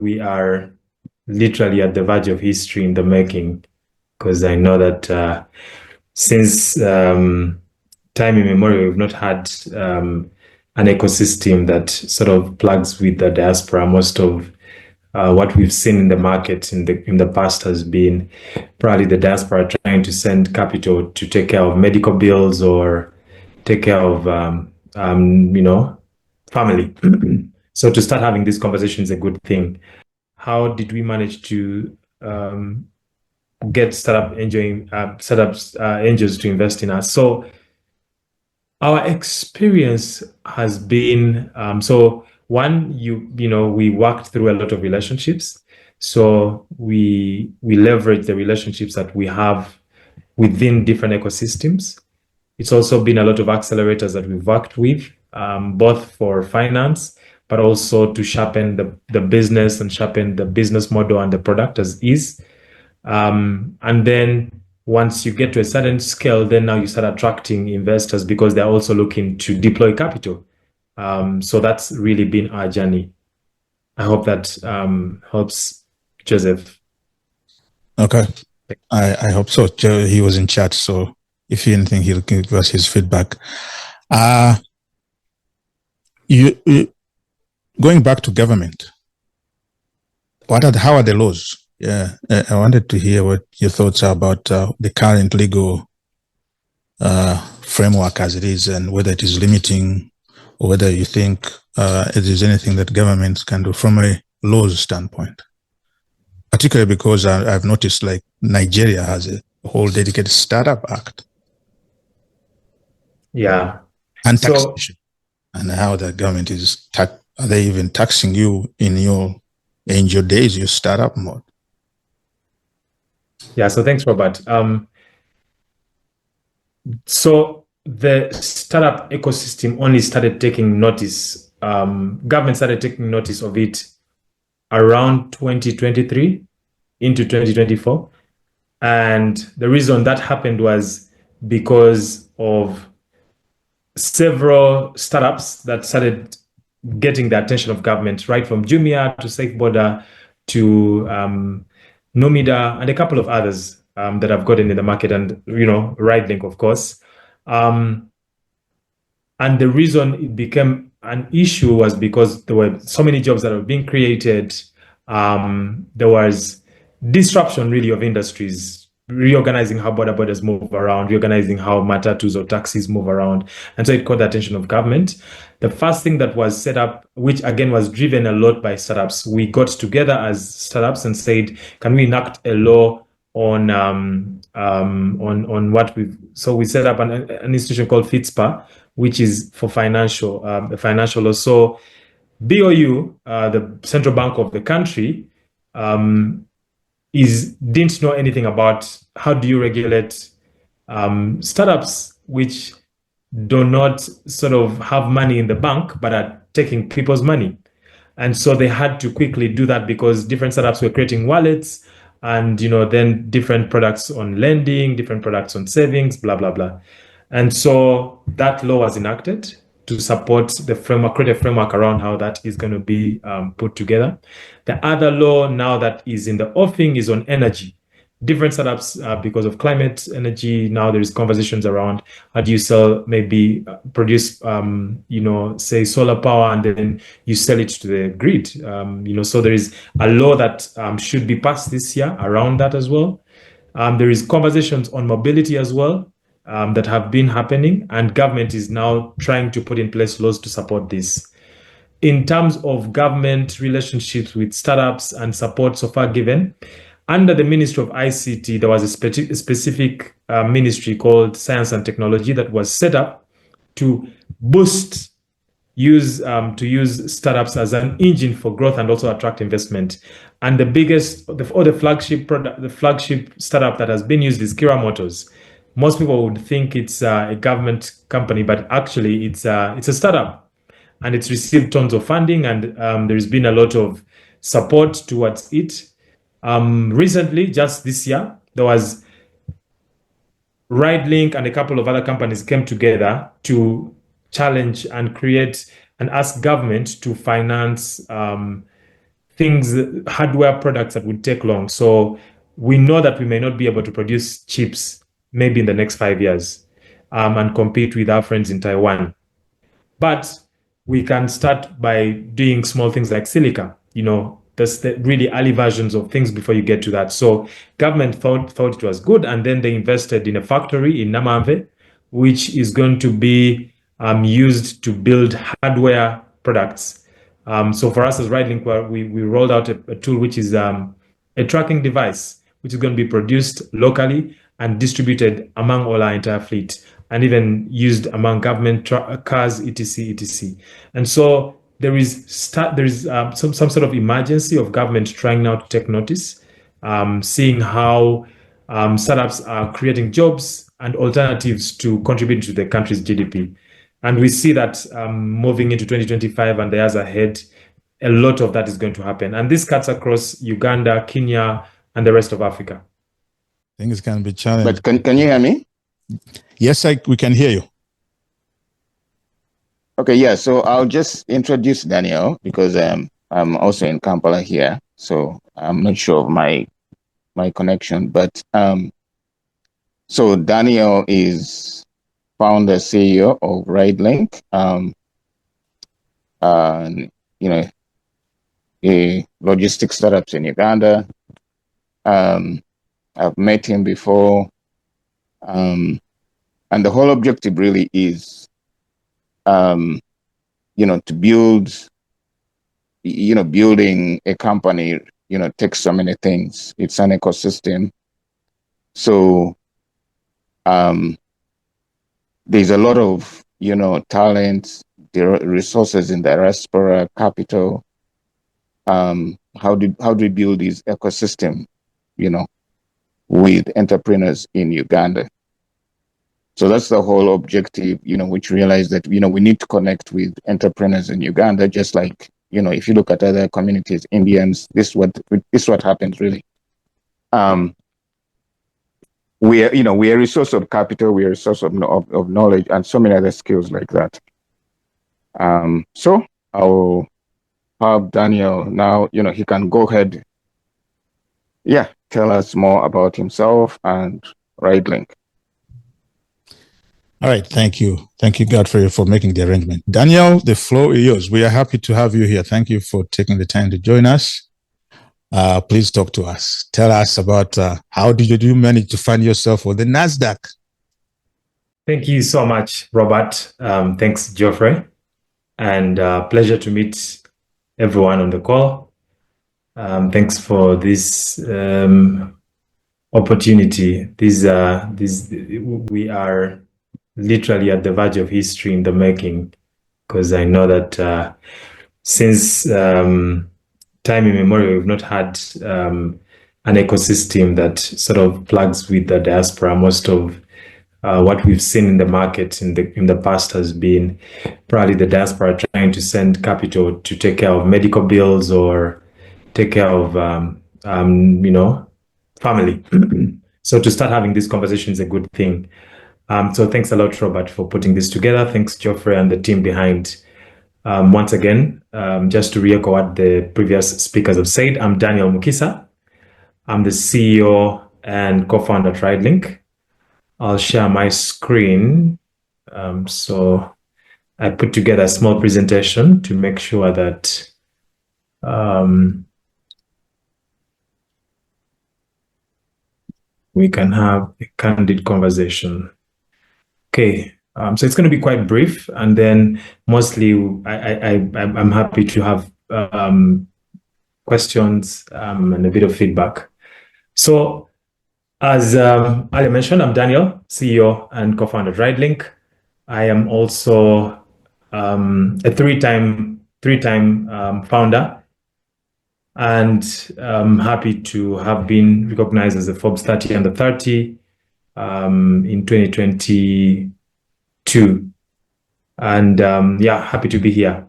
we are literally at the verge of history in the making, because I know that since time immemorial, we've not had an ecosystem that sort of plugs with the diaspora. Most of what we've seen in the market in the past has been probably the diaspora trying to send capital to take care of medical bills or take care of family. So to start having this conversation is a good thing. How did we manage to get startups angels to invest in us? So our experience has been one, we worked through a lot of relationships. So we leverage the relationships that we have within different ecosystems. It's also been a lot of accelerators that we've worked with, both for finance, but also to sharpen the business and sharpen the business model and the product as is. And then once you get to a certain scale, then now you start attracting investors because they're also looking to deploy capital. So that's really been our journey. I hope that helps, Joseph. Okay. I hope so. He was in chat, so if anything, he'll give us his feedback. You going back to government, how are the laws? Yeah, I wanted to hear what your thoughts are about the current legal framework as it is, and whether it is limiting, or whether you think there's anything that governments can do from a laws standpoint. Particularly because I've noticed like Nigeria has a whole dedicated startup act. Yeah. And taxation. And how the government is, are they even taxing you in your angel days, your startup mode? Yeah, so thanks, Robert. So the startup ecosystem only started taking notice, government started taking notice of it around 2023 into 2024. And the reason that happened was because of several startups that started getting the attention of government, right from Jumia to Safe Border to Nomida and a couple of others that have gotten in the market, and RideLink, of course. And the reason it became an issue was because there were so many jobs that were being created. There was disruption really of industries, reorganizing how borders move around, reorganizing how matatus or taxis move around. And so it caught the attention of government. The first thing that was set up, which again was driven a lot by startups, we got together as startups and said, can we enact a law on what we set up an institution called FITSPA, which is for financial law. So BOU, the central bank of the country, didn't know anything about how do you regulate startups which do not sort of have money in the bank but are taking people's money. And so they had to quickly do that because different startups were creating wallets and then different products on lending, different products on savings, blah blah blah. And so that law was enacted to support the framework, create a framework around how that is going to be put together. The other law now that is in the offing is on energy. Different startups, because of climate energy, now there is conversations around how do you sell, maybe produce, say solar power, and then you sell it to the grid. So there is a law that should be passed this year around that as well. There is conversations on mobility as well that have been happening, and government is now trying to put in place laws to support this. In terms of government relationships with startups and support so far given, under the Ministry of ICT, there was a specific ministry called Science and Technology that was set up to use startups as an engine for growth and also attract investment. And the flagship startup that has been used is Kira Motors. Most people would think it's a government company, but actually it's a startup, and it's received tons of funding, and there's been a lot of support towards it. Recently, just this year, there was RideLink and a couple of other companies came together to challenge and create and ask government to finance things, hardware products that would take long. So we know that we may not be able to produce chips maybe in the next 5 years and compete with our friends in Taiwan. But we can start by doing small things like silica, that's the really early versions of things before you get to that. So government thought it was good, and then they invested in a factory in Namamve, which is going to be used to build hardware products. So for us as RideLink, we rolled out a tool which is a tracking device, which is going to be produced locally and distributed among all our entire fleet, and even used among government cars, etc., etc. And so there is some sort of emergency of government trying now to take notice, seeing how startups are creating jobs and alternatives to contribute to the country's GDP. And we see that moving into 2025 and the years ahead, a lot of that is going to happen. And this cuts across Uganda, Kenya, and the rest of Africa. Things can be challenging. But can you hear me? Yes, we can hear you. Okay, yeah. So I'll just introduce Daniel because I'm also in Kampala here, so I'm not sure of my connection. But so Daniel is founder CEO of RideLink. A logistics startups in Uganda. I've met him before, and the whole objective really is, to build, building a company, takes so many things. It's an ecosystem. So there's a lot of, talent, resources in the diaspora, capital. How do we build this ecosystem, with entrepreneurs in Uganda? So that's the whole objective, which realized that, we need to connect with entrepreneurs in Uganda, just like, if you look at other communities, Indians, this is what happens really. We are a resource of capital, we are a source of knowledge and so many other skills like that. So I'll have Daniel now, he can go ahead. Yeah, tell us more about himself and RideLink. All right, thank you. Thank you, Godfrey, for making the arrangement. Daniel, the floor is yours. We are happy to have you here. Thank you for taking the time to join us. Please talk to us. Tell us about how did you manage to find yourself on the NASDAQ? Thank you so much, Robert. Thanks, Geoffrey. And pleasure to meet everyone on the call. Thanks for this opportunity. We are literally at the verge of history in the making, because I know that since time immemorial, we've not had an ecosystem that sort of plugs with the diaspora. Most of what we've seen in the market in the past has been probably the diaspora trying to send capital to take care of medical bills or take care of family. So to start having this conversation is a good thing. So thanks a lot, Robert, for putting this together. Thanks, Geoffrey, and the team behind. Once again, just to re-echo what the previous speakers have said, I'm Daniel Mukisa. I'm the CEO and co-founder at RideLink. I'll share my screen. So I put together a small presentation to make sure that we can have a candid conversation. Okay, so it's going to be quite brief, and then mostly I'm happy to have questions and a bit of feedback. So as Ali mentioned, I'm Daniel, CEO and co-founder of RideLink. I am also a three-time founder, and I'm happy to have been recognized as a Forbes 30 under 30 in 2022. And happy to be here.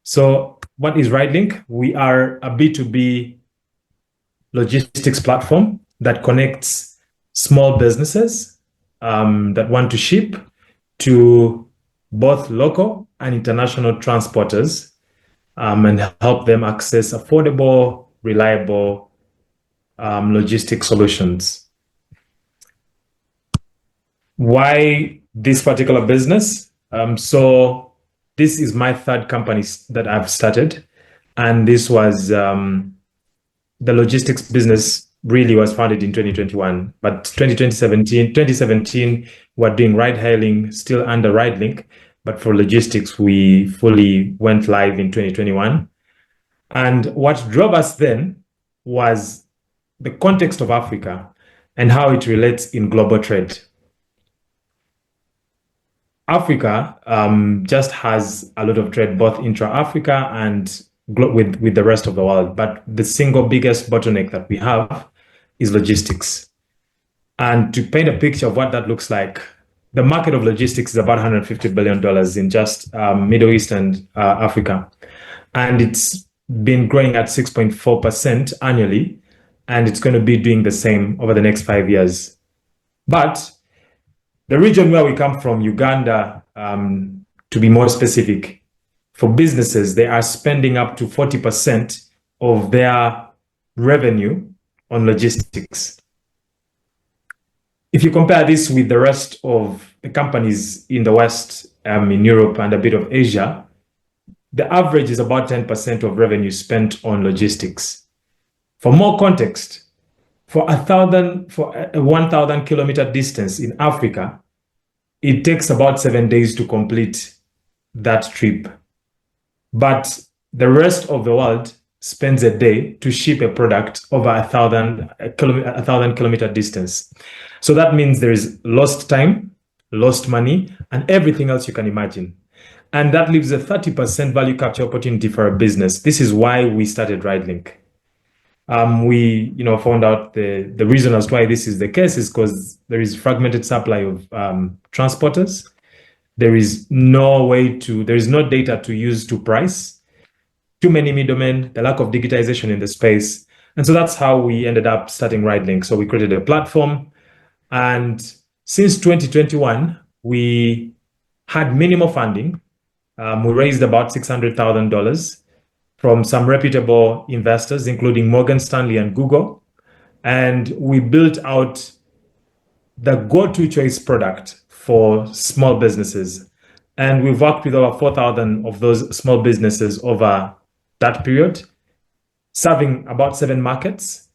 So what is RideLink? We are a B2B logistics platform that connects small businesses that want to ship to both local and international transporters and help them access affordable, reliable logistics solutions. Why this particular business? So this is my third company that I've started, and this was the logistics business really was founded in 2021, but 2017 we're doing ride hailing still under RideLink, but for logistics we fully went live in 2021. And what drove us then was the context of Africa and how it relates in global trade. Africa just has a lot of trade, both intra-Africa and with the rest of the world. But the single biggest bottleneck that we have is logistics. And to paint a picture of what that looks like, the market of logistics is about $150 billion in just Middle East and Africa. And it's been growing at 6.4% annually. And it's going to be doing the same over the next 5 years. But the region where we come from, Uganda, to be more specific, for businesses, they are spending up to 40% of their revenue on logistics. If you compare this with the rest of the companies in the West, in Europe and a bit of Asia, the average is about 10% of revenue spent on logistics. For more context, for a 1,000 kilometer distance in Africa, it takes about 7 days to complete that trip. But the rest of the world spends a day to ship a product over a 1,000 kilometer distance. So that means there is lost time, lost money, and everything else you can imagine. And that leaves a 30% value capture opportunity for a business. This is why we started RideLink. We found out the reason as to why this is the case is because there is fragmented supply of transporters. There is no data to use to price, too many middlemen, the lack of digitization in the space. And so that's how we ended up starting RideLink. So we created a platform. And since 2021, we had minimal funding. We raised about $600,000 from some reputable investors, including Morgan Stanley and Google. And we built out the go-to choice product for small businesses. And we've worked with over 4,000 of those small businesses over that period, serving about 7 markets.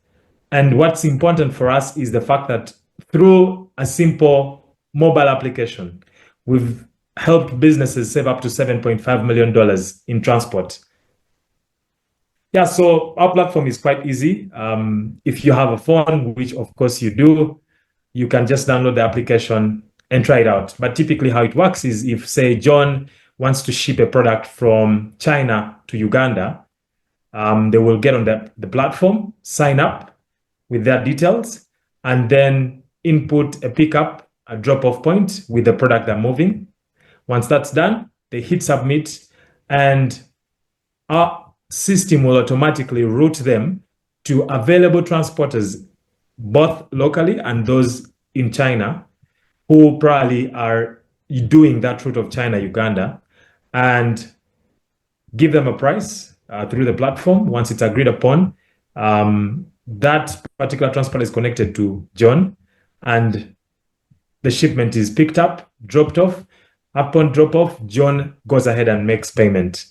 And what's important for us is the fact that through a simple mobile application, we've helped businesses save up to $7.5 million in transport. Yeah, so our platform is quite easy. If you have a phone, which of course you do, you can just download the application and try it out. But typically how it works is if, say, John wants to ship a product from China to Uganda, they will get on the platform, sign up with their details, and then input a pickup, a drop-off point with the product they're moving. Once that's done, they hit submit, and our system will automatically route them to available transporters, both locally and those in China, who probably are doing that route of China, Uganda, and give them a price through the platform. Once it's agreed upon, that particular transport is connected to John, and the shipment is picked up, dropped off. Upon drop-off, John goes ahead and makes payment.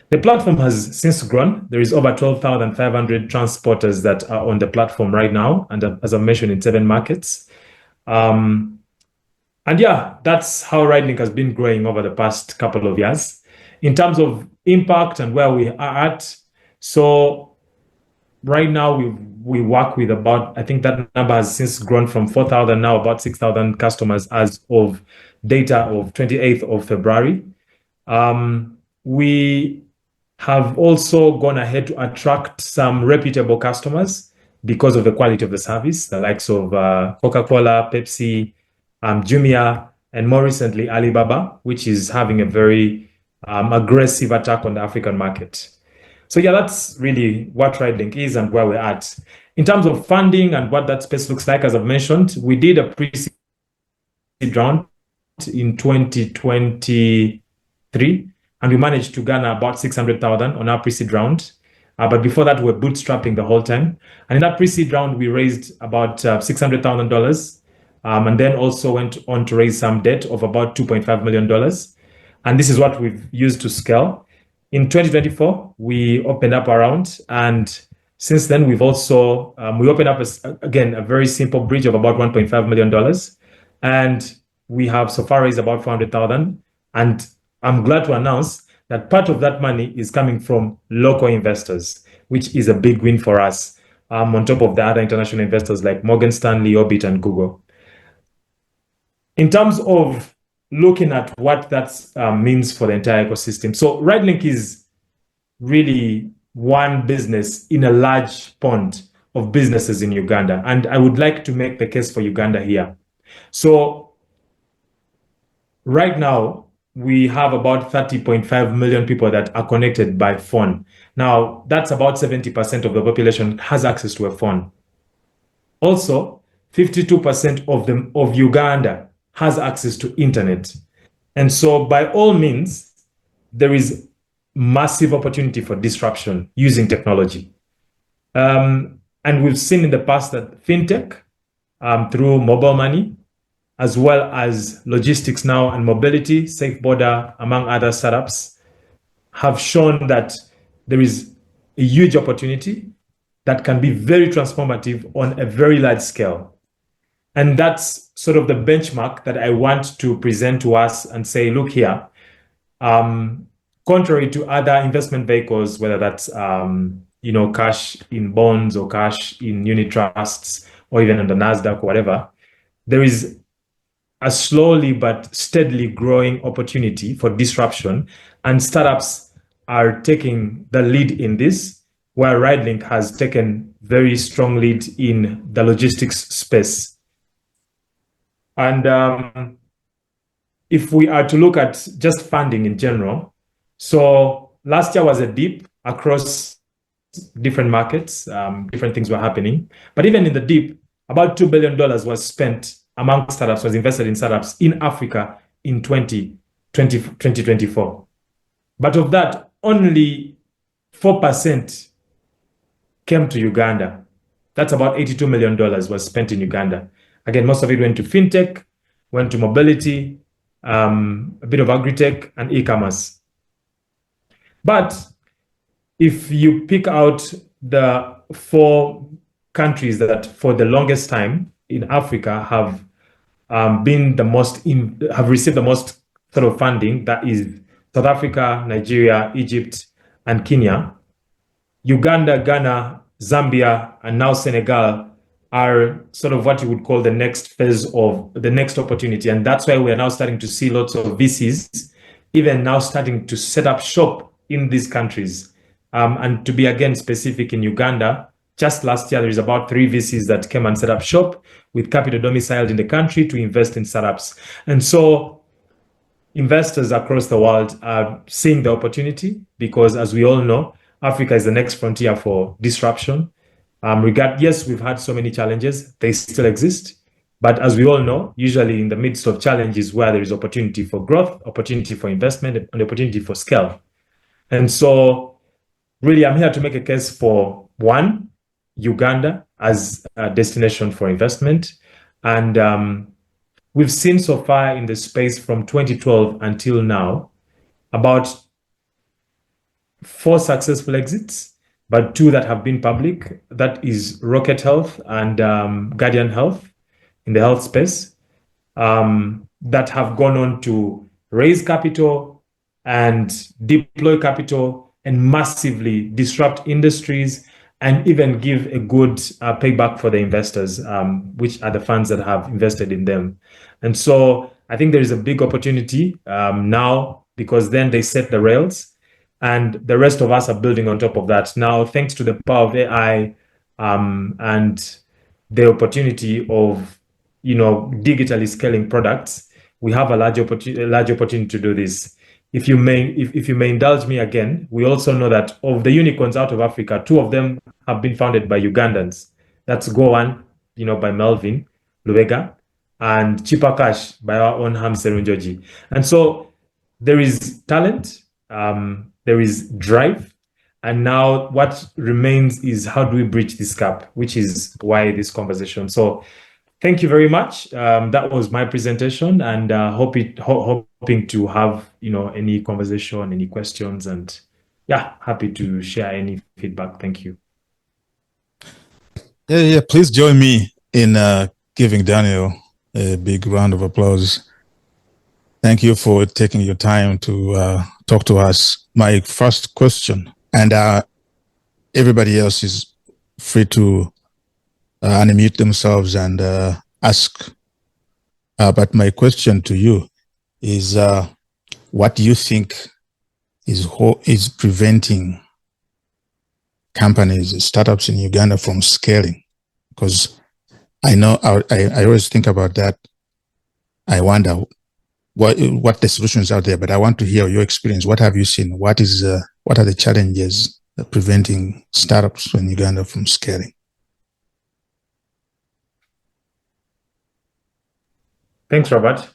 The platform has since grown. There is over 12,500 transporters that are on the platform right now, and as I mentioned, in 7 markets. And yeah, that's how RideLink has been growing over the past couple of years. In terms of impact and where we are at, so right now we work with about, I think that number has since grown from 4,000 now, about 6,000 customers as of data of 28th of February. We have also gone ahead to attract some reputable customers because of the quality of the service, the likes of Coca-Cola, Pepsi, Jumia, and more recently Alibaba, which is having a very aggressive attack on the African market. So yeah, that's really what RideLink is and where we're at. In terms of funding and what that space looks like, as I've mentioned, we did a pre-seed round in 2023 and we managed to garner about 600,000 on our pre-seed round. But before that, we were bootstrapping the whole time. And in that pre-seed round, we raised about $600,000, and then also went on to raise some debt of about $2.5 million. And this is what we've used to scale. In 2024, we opened up a round, and since then, we've also we opened up again a very simple bridge of about $1.5 million, and we have so far raised about 400,000. And I'm glad to announce that part of that money is coming from local investors, which is a big win for us, on top of the other international investors like Morgan Stanley, Orbit, and Google. In terms of looking at what that means for the entire ecosystem, so RideLink is really one business in a large pond of businesses in Uganda, and I would like to make the case for Uganda here. So right now, we have about 30.5 million people that are connected by phone. Now, that's about 70% of the population has access to a phone. Also, 52% of Uganda has access to internet. And so by all means, there is massive opportunity for disruption using technology. And we've seen in the past that fintech, through mobile money, as well as logistics now and mobility, Safe Border, among other startups, have shown that there is a huge opportunity that can be very transformative on a very large scale. And that's sort of the benchmark that I want to present to us and say, look here, contrary to other investment vehicles, whether that's cash in bonds or cash in unit trusts or even on the NASDAQ or whatever, there is a slowly but steadily growing opportunity for disruption, and startups are taking the lead in this, where RideLink has taken very strong lead in the logistics space. And if we are to look at just funding in general, so last year was a dip across different markets, different things were happening. But even in the dip, about $2 billion was spent among startups, was invested in startups in Africa in 2024. But of that, only 4% came to Uganda. That's about $82 million was spent in Uganda. Again, most of it went to fintech, went to mobility, a bit of agri-tech and e-commerce. But if you pick out the 4 countries that for the longest time in Africa have been the most have received the most sort of funding, that is South Africa, Nigeria, Egypt, and Kenya. Uganda, Ghana, Zambia, and now Senegal are sort of what you would call the next phase of the next opportunity. And that's why we are now starting to see lots of VCs, even now starting to set up shop in these countries. And to be again specific, in Uganda, just last year, there is about 3 VCs that came and set up shop with capital domiciled in the country to invest in startups. And so investors across the world are seeing the opportunity because, as we all know, Africa is the next frontier for disruption. Yes, we've had so many challenges, they still exist. But as we all know, usually in the midst of challenges where there is opportunity for growth, opportunity for investment, and opportunity for scale. And so really, I'm here to make a case for, one, Uganda as a destination for investment. And we've seen so far in the space from 2012 until now, about 4 successful exits, but 2 that have been public. That is Rocket Health and Guardian Health in the health space, that have gone on to raise capital and deploy capital and massively disrupt industries and even give a good payback for the investors, which are the funds that have invested in them. And so I think there is a big opportunity now, because then they set the rails and the rest of us are building on top of that. Now, thanks to the power of AI and the opportunity of digitally scaling products, we have a large opportunity to do this. If you may indulge me again, we also know that of the unicorns out of Africa, 2 of them have been founded by Ugandans. That's Go1, by Melvin Lubega, and Cheaper Cash by our own Ham Serunjoji. And so there is talent, there is drive. And now what remains is how do we bridge this gap, which is why this conversation. So thank you very much. That was my presentation, and hoping to have any conversation, any questions, and yeah, happy to share any feedback. Thank you. Yeah. Please join me in giving Daniel a big round of applause. Thank you for taking your time to talk to us. My first question, and everybody else is free to unmute themselves and ask. But my question to you is, what do you think is preventing companies, startups in Uganda from scaling? Because I know I always think about that. I wonder what the solutions out there, but I want to hear your experience. What have you seen? What are the challenges preventing startups in Uganda from scaling? Thanks, Robert.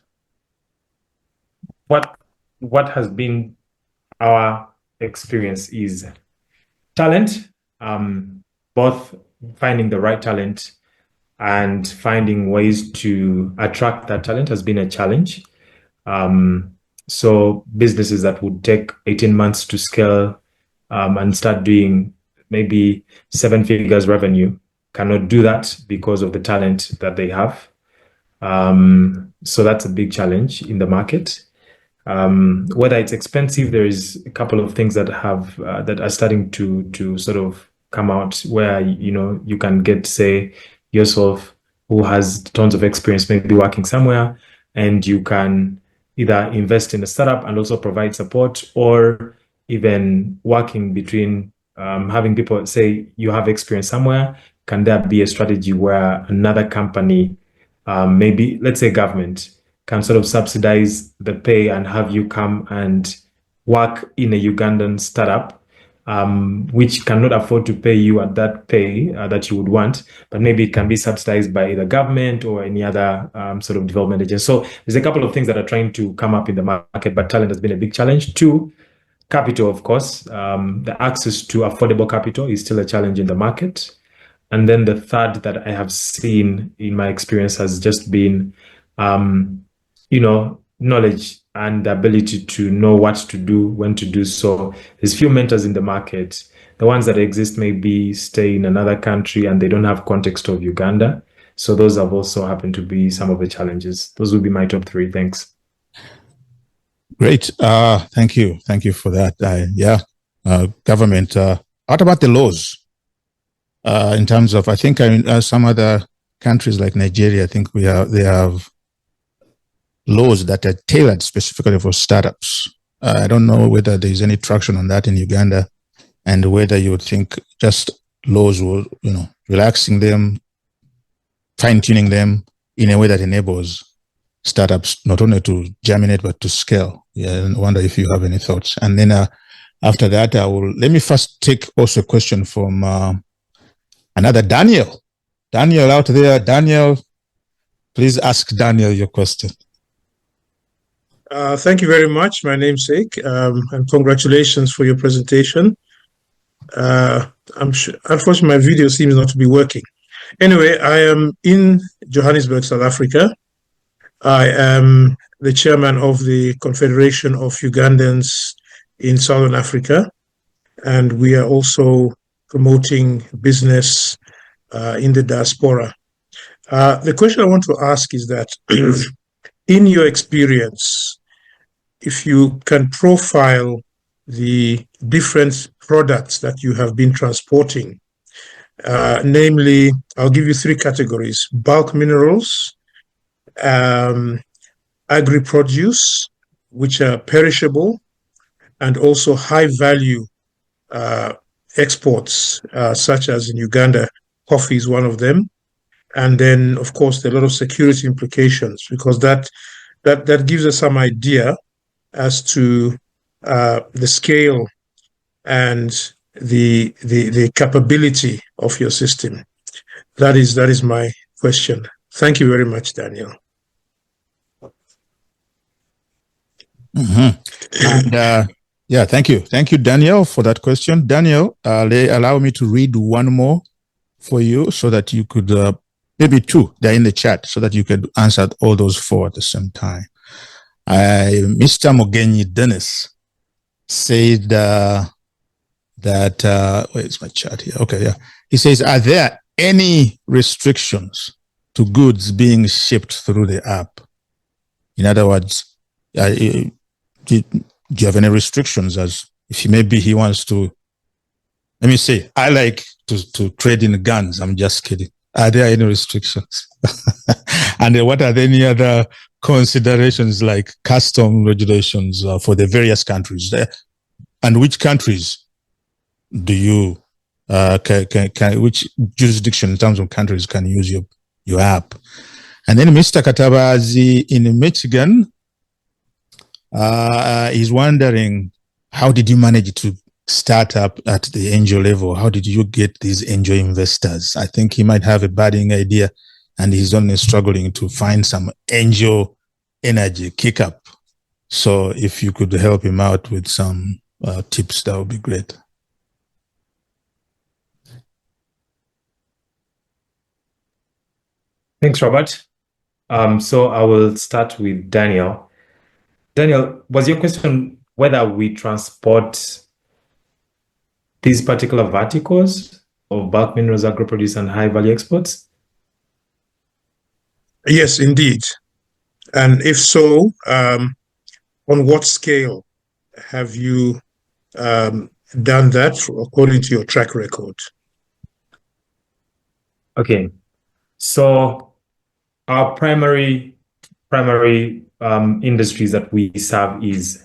What has been our experience is talent, both finding the right talent and finding ways to attract that talent has been a challenge. So businesses that would take 18 months to scale and start doing maybe 7 figures revenue cannot do that because of the talent that they have. So that's a big challenge in the market. Whether it's expensive, there is a couple of things that have that are starting to sort of come out where you can get, say, yourself who has tons of experience maybe working somewhere, and you can either invest in a startup and also provide support, or even working between having people say you have experience somewhere. Can there be a strategy where another company, maybe let's say government, can sort of subsidize the pay and have you come and work in a Ugandan startup, which cannot afford to pay you at that pay that you would want, but maybe it can be subsidized by either government or any other sort of development agency. So there's a couple of things that are trying to come up in the market, but talent has been a big challenge. 2, capital, of course. The access to affordable capital is still a challenge in the market. And then the third that I have seen in my experience has just been knowledge and the ability to know what to do, when to do so. There's few mentors in the market. The ones that exist maybe stay in another country and they don't have context of Uganda. So those have also happened to be some of the challenges. Those would be my top 3. Thanks. Great. Thank you. Thank you for that. Government. What about the laws? In terms of, I think some other countries like Nigeria, I think they have laws that are tailored specifically for startups. I don't know whether there's any traction on that in Uganda, and whether you would think just laws will, relaxing them, fine-tuning them in a way that enables startups not only to germinate but to scale. Yeah, I wonder if you have any thoughts. And then after that, let me first take also a question from another Daniel. Daniel out there. Daniel, please ask Daniel your question. Thank you very much, my namesake, and congratulations for your presentation. Unfortunately, my video seems not to be working. Anyway, I am in Johannesburg, South Africa. I am the chairman of the Confederation of Ugandans in Southern Africa, and we are also promoting business in the diaspora. The question I want to ask is that in your experience, if you can profile the different products that you have been transporting, namely, I'll give you 3 categories: bulk minerals, agri-produce, which are perishable, and also high-value exports, such as in Uganda, coffee is one of them. And then, of course, there are a lot of security implications, because that gives us some idea as to the scale and the capability of your system. That is my question. Thank you very much, Daniel. Mm-hmm. And Yeah, thank you. Thank you, Daniel, for that question. Daniel, allow me to read one more for you so that you could, maybe two, they're in the chat, so that you could answer all those four at the same time. Mr. Mogenyi Dennis said that, where's my chat here? Okay, yeah. He says, are there any restrictions to goods being shipped through the app? In other words, do you have any restrictions, as if maybe he wants to, let me say, I like to trade in guns. I'm just kidding. Are there any restrictions? And what are there any other considerations like custom regulations for the various countries? And which countries do you, which jurisdiction in terms of countries can use your app? And then Mr. Katabazi in Michigan, is wondering, how did you manage to start up at the angel level? How did you get these angel investors? I think he might have a budding idea and he's only struggling to find some angel energy kick up. So if you could help him out with some tips, that would be great. Thanks, Robert. So I will start with Daniel. Daniel, was your question whether we transport these particular verticals of bulk minerals, agro-produce, and high-value exports? Yes, indeed. And if so, on what scale have you done that according to your track record? Okay, so our primary industries that we serve is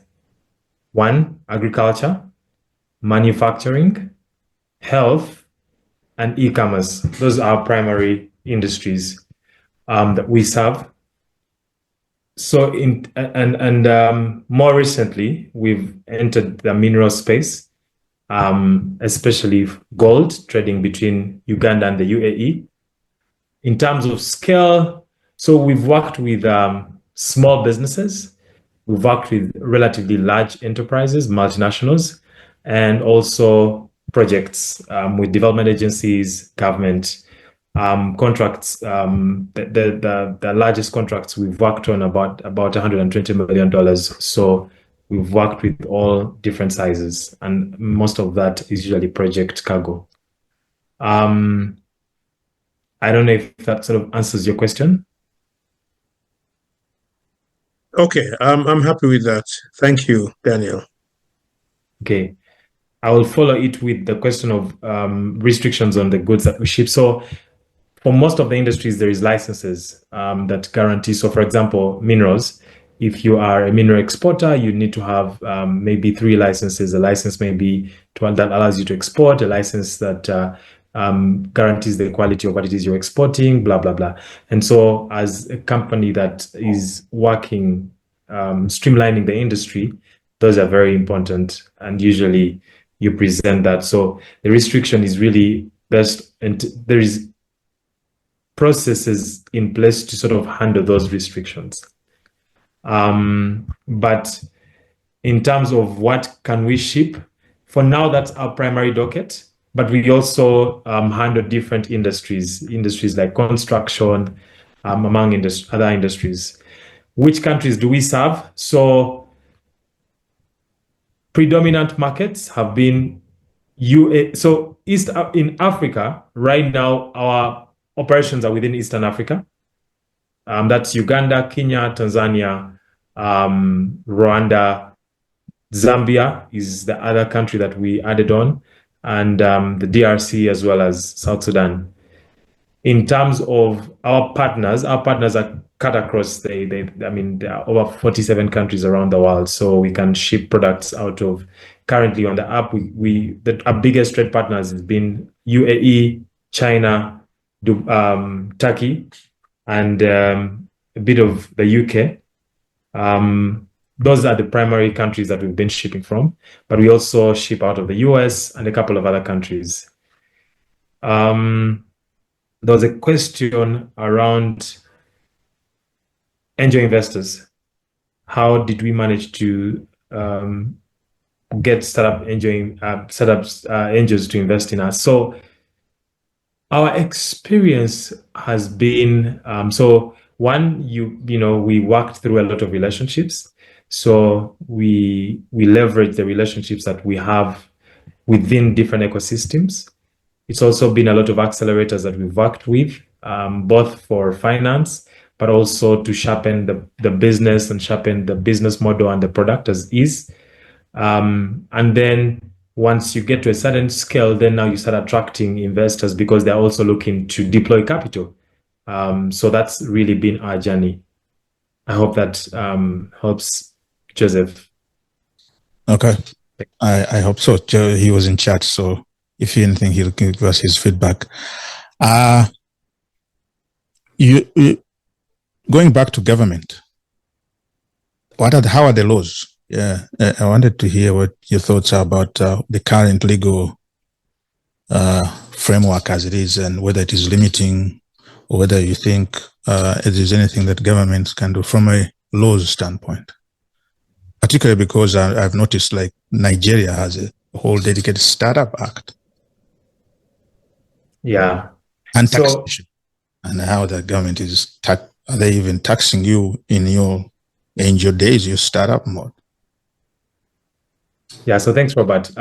one, agriculture, manufacturing, health, and e-commerce. Those are our primary industries that we serve. So more recently, we've entered the mineral space, especially gold trading between Uganda and the UAE. In terms of scale, so we've worked with small businesses, we've worked with relatively large enterprises, multinationals, and also projects with development agencies, government contracts. The largest contracts we've worked on about $120 million. So we've worked with all different sizes, and most of that is usually project cargo. I don't know if that sort of answers your question. Okay, I'm happy with that. Thank you, Daniel. Okay, I will follow it with the question of restrictions on the goods that we ship. So for most of the industries, there is licenses that guarantee. So for example, minerals, if you are a mineral exporter, you need to have maybe 3 licenses. A license maybe that allows you to export, a license that guarantees the quality of what it is you're exporting, blah, blah, blah. And so as a company that is working, streamlining the industry, those are very important. And usually you present that. So the restriction is really best, and there is processes in place to sort of handle those restrictions. But in terms of what can we ship, for now, that's our primary docket. But we also handle different industries like construction, among other industries. Which countries do we serve? So predominant markets have been UAE. So in Africa, right now, our operations are within Eastern Africa. That's Uganda, Kenya, Tanzania, Rwanda, Zambia is the other country that we added on, and the DRC as well as South Sudan. In terms of our partners are cut across there are over 47 countries around the world, so we can ship products out of. Currently on the app, our biggest trade partners has been UAE, China, Turkey, and a bit of the UK. Those are the primary countries that we've been shipping from, but we also ship out of the US and a couple of other countries. There was a question around angel investors. How did we manage to get startups angels to invest in us. So our experience has been so one, we worked through a lot of relationships. So we leverage the relationships that we have within different ecosystems. It's also been a lot of accelerators that we've worked with, both for finance, but also to sharpen the business and sharpen the business model and the product as is. And then once you get to a certain scale, then now you start attracting investors because they're also looking to deploy capital. So that's really been our journey. I hope that helps, Joseph. Okay. I hope so. He was in chat, so if anything, he'll give us his feedback. You going back to government, how are the laws? Yeah, I wanted to hear what your thoughts are about the current legal framework as it is, and whether it is limiting, or whether you think there's anything that governments can do from a laws standpoint. Particularly because I've noticed like Nigeria has a whole dedicated startup act. Yeah. And taxation. And how the government is are they even taxing you in your days, your startup mode? Yeah, so thanks, Robert.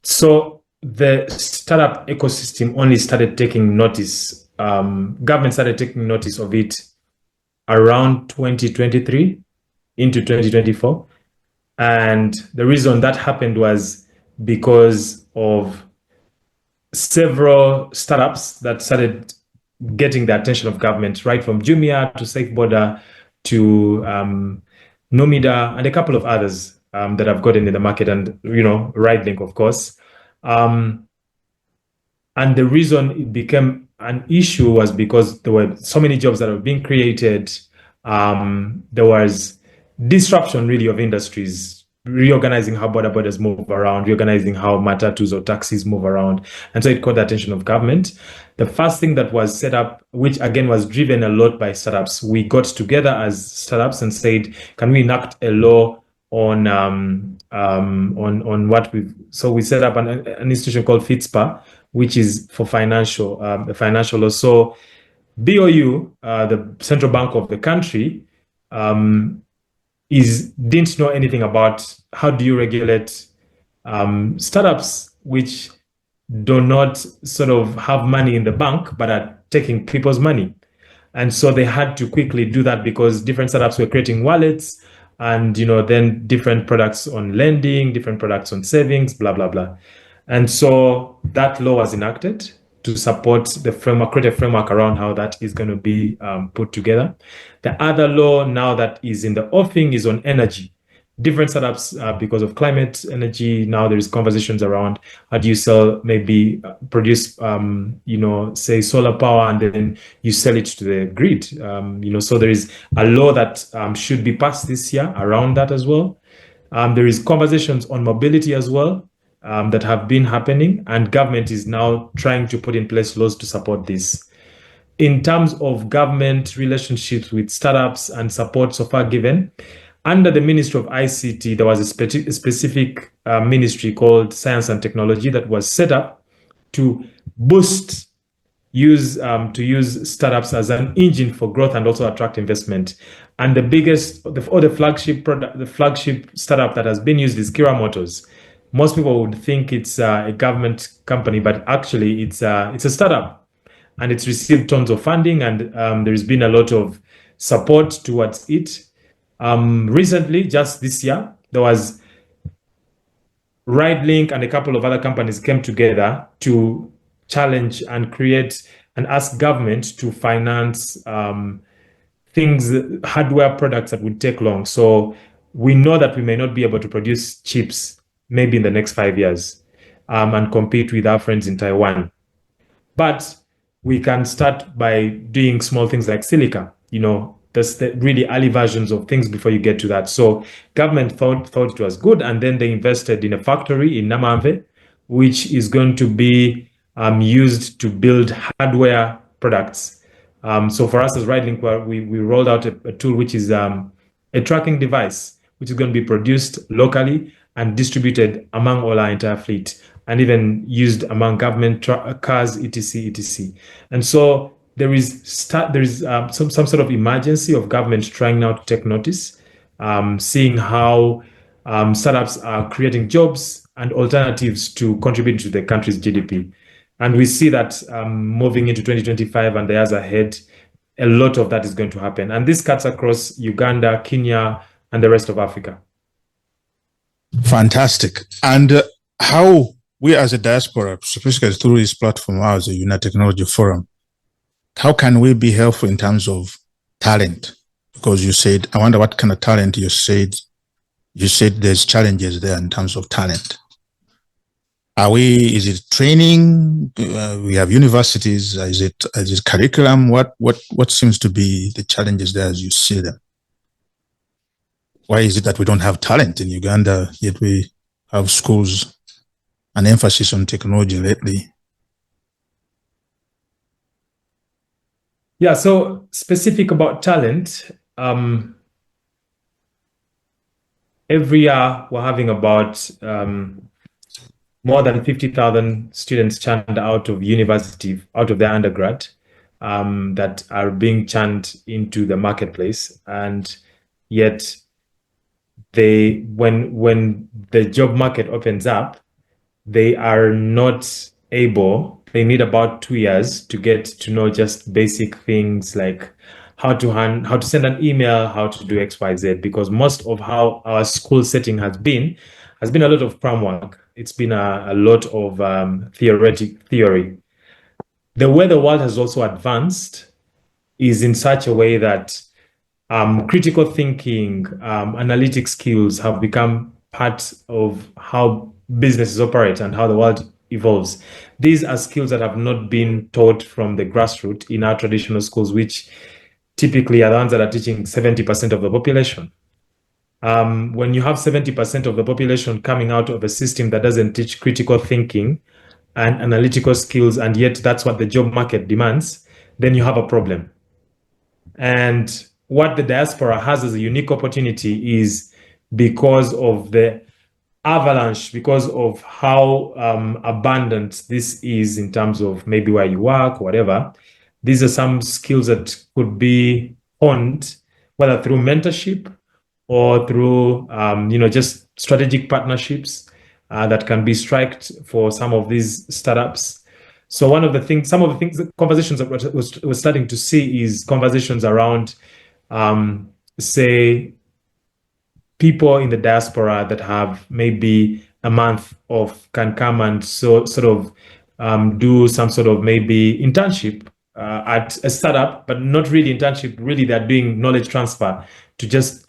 So the startup ecosystem only started taking notice, government started taking notice of it around 2023 into 2024. And the reason that happened was because of several startups that started getting the attention of government, right from Jumia to Safe Border to Nomida and a couple of others that have gotten in the market, and RideLink, of course. And the reason it became an issue was because there were so many jobs that were being created. There was disruption really of industries, reorganizing how border borders move around, reorganizing how matatus or taxis move around. And so it caught the attention of government. The first thing that was set up, which again was driven a lot by startups, we got together as startups and said, can we enact a law on what so we set up an institution called FITSPA, which is for financial law. So BOU, the central bank of the country, didn't know anything about how do you regulate startups which do not sort of have money in the bank but are taking people's money. And so they had to quickly do that because different startups were creating wallets and then different products on lending, different products on savings, blah blah blah. And so that law was enacted to support the framework, create a framework around how that is going to be put together. The other law now that is in the offing is on energy. Different startups, because of climate energy, now there's conversations around how do you sell, maybe produce, say solar power, and then you sell it to the grid. So there is a law that should be passed this year around that as well. There is conversations on mobility as well that have been happening, and government is now trying to put in place laws to support this. In terms of government relationships with startups and support so far given, under the Ministry of ICT, there was a specific ministry called Science and Technology that was set up to use startups as an engine for growth and also attract investment. And the flagship startup that has been used is Kira Motors. Most people would think it's a government company, but actually it's a startup, and it's received tons of funding, and there's been a lot of support towards it. Recently, just this year, there was RideLink and a couple of other companies came together to challenge and create and ask government to finance hardware products that would take long. So we know that we may not be able to produce chips maybe in the next 5 years and compete with our friends in Taiwan. But we can start by doing small things like silica, that's the really early versions of things before you get to that. So government thought it was good, and then they invested in a factory in Namamve, which is going to be used to build hardware products. So for us as RideLink, we rolled out a tool which is a tracking device which is going to be produced locally and distributed among all our entire fleet, and even used among government cars, etc., etc. And so there is some sort of emergency of government trying now to take notice, seeing how startups are creating jobs and alternatives to contribute to the country's GDP. And we see that moving into 2025 and the years ahead, a lot of that is going to happen. And this cuts across Uganda, Kenya, and the rest of Africa. Fantastic. And how we as a diaspora, specifically through this platform, as a UNAA Technology Forum, how can we be helpful in terms of talent? Because you said, I wonder what kind of talent you said there's challenges there in terms of talent. Is it training? We have universities. Is it curriculum? What seems to be the challenges there as you see them? Why is it that we don't have talent in Uganda, yet we have schools, an emphasis on technology lately? Yeah, so specific about talent, every year we're having about more than 50,000 students churned out of university, out of their undergrad, that are being churned into the marketplace. And yet when the job market opens up, they are not able, they need about 2 years to get to know just basic things like how to send an email, how to do XYZ, because most of how our school setting has been a lot of cram work. It's been a lot of theory. The way the world has also advanced is in such a way that critical thinking, analytic skills have become part of how businesses operate and how the world evolves. These are skills that have not been taught from the grassroots in our traditional schools, which typically are the ones that are teaching 70% of the population. When you have 70% of the population coming out of a system that doesn't teach critical thinking and analytical skills, and yet that's what the job market demands, then you have a problem. And what the diaspora has as a unique opportunity is, because of the avalanche, because of how abundant this is in terms of maybe where you work, whatever, these are some skills that could be honed, whether through mentorship or through just strategic partnerships that can be striked for some of these startups. So some of the things, the conversations that we're starting to see is conversations around, say, people in the diaspora that have maybe a month off can come and sort of do some sort of maybe internship at a startup, but not really internship. Really, they're doing knowledge transfer to just.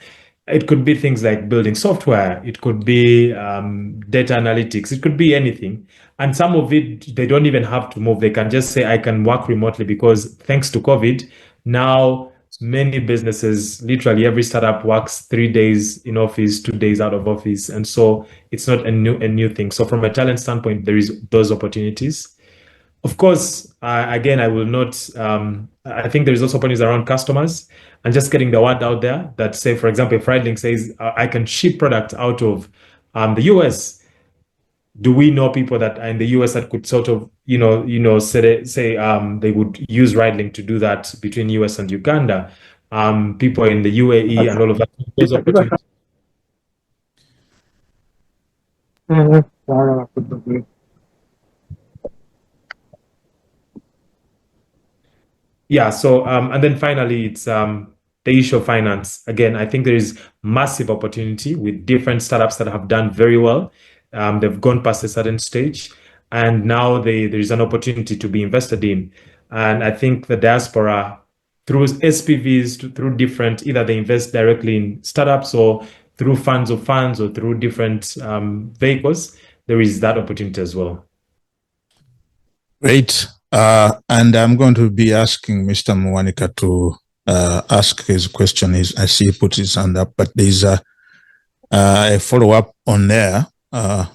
It could be things like building software. It could be data analytics. It could be anything. And some of it, they don't even have to move. They can just say, I can work remotely, because thanks to COVID, now many businesses, literally every startup works 3 days in office, 2 days out of office. And so it's not a new thing. So from a talent standpoint, there is those opportunities. Of course, again, I will not, I think there is also opportunities around customers and just getting the word out there that, say, for example, if RideLink says, I can ship products out of the US, do we know people that are in the US that could sort of, say they would use RideLink to do that between US and Uganda, people in the UAE and all of that, those opportunities. Yeah, so and then finally, it's the issue of finance. Again, I think there is massive opportunity with different startups that have done very well. They've gone past a certain stage, and now there is an opportunity to be invested in. And I think the diaspora, through SPVs, through different, either they invest directly in startups or through funds or through different vehicles, there is that opportunity as well. Great. And I'm going to be asking Mr. Mwanika to ask his question. I see he put his hand up, but there's a follow-up on there. A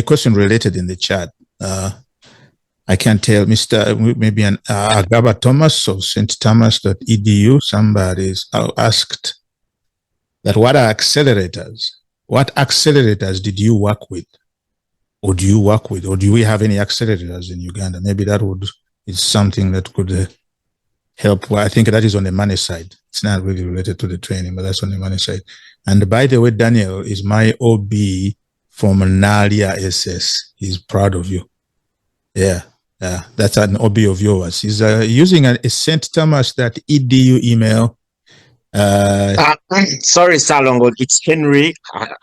question related in the chat. I can't tell, maybe an Agaba Thomas of St. Thomas.edu. Somebody's asked, that what are accelerators? What accelerators did you work with? Or do you work with? Or do we have any accelerators in Uganda? Maybe that is something that could help. Well, I think that is on the money side. It's not really related to the training, but that's on the money side. And by the way, Daniel is my OB from Nalia SS. He's proud of you. Yeah. That's an OB of yours. He's using a St. Thomas that edu email. Sorry, Salongo. It's Henry.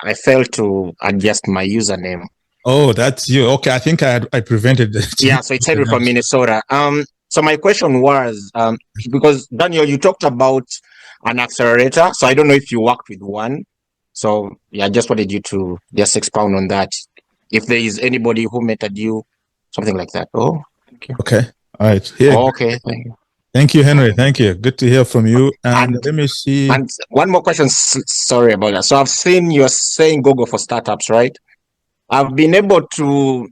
I failed to adjust my username. Oh, that's you. Okay, I think I prevented that. Yeah, so it's Henry from Minnesota. So my question was, because Daniel, you talked about an accelerator. So I don't know if you worked with one. So yeah, I just wanted you to just expound on that. If there is anybody who mentored you, something like that. Oh, thank you. Okay. All right. Here. Oh, okay. Thank you. Thank you, Henry. Thank you. Good to hear from you. And let me see. And one more question. Sorry about that. So I've seen you're saying Google for startups, right? I've been able to